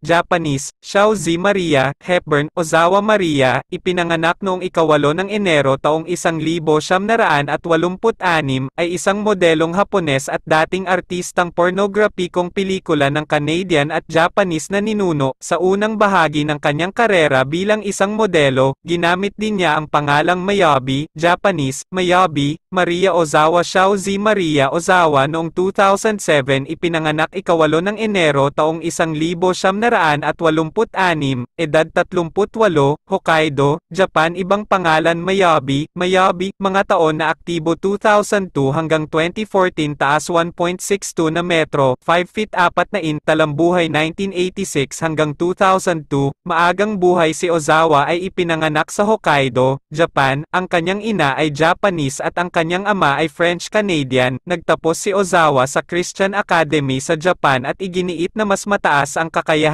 Japanese, Xiaozi Maria, Hepburn, Ozawa Maria, ipinanganak noong 8 ng Enero taong 1986, ay isang modelong Hapones at dating artistang pornograpikong pelikula ng Canadian at Japanese na ninuno. Sa unang bahagi ng kanyang karera bilang isang modelo, ginamit din niya ang pangalang Mayabi, Japanese, Mayabi, Maria Ozawa Xiaozi Maria Ozawa noong 2007 ipinanganak 8 ng Enero taong 1986, edad 38, Hokkaido, Japan. Ibang pangalan Mayabi, mga taon na aktibo 2002 hanggang 2014 taas 1.62 na metro, 5 feet 4 na in, talambuhay 1986 hanggang 2002, maagang buhay si Ozawa ay ipinanganak sa Hokkaido, Japan, ang kanyang ina ay Japanese at ang kanyang ama ay French-Canadian. Nagtapos si Ozawa sa Christian Academy sa Japan at iginiit na mas mataas ang kakayahan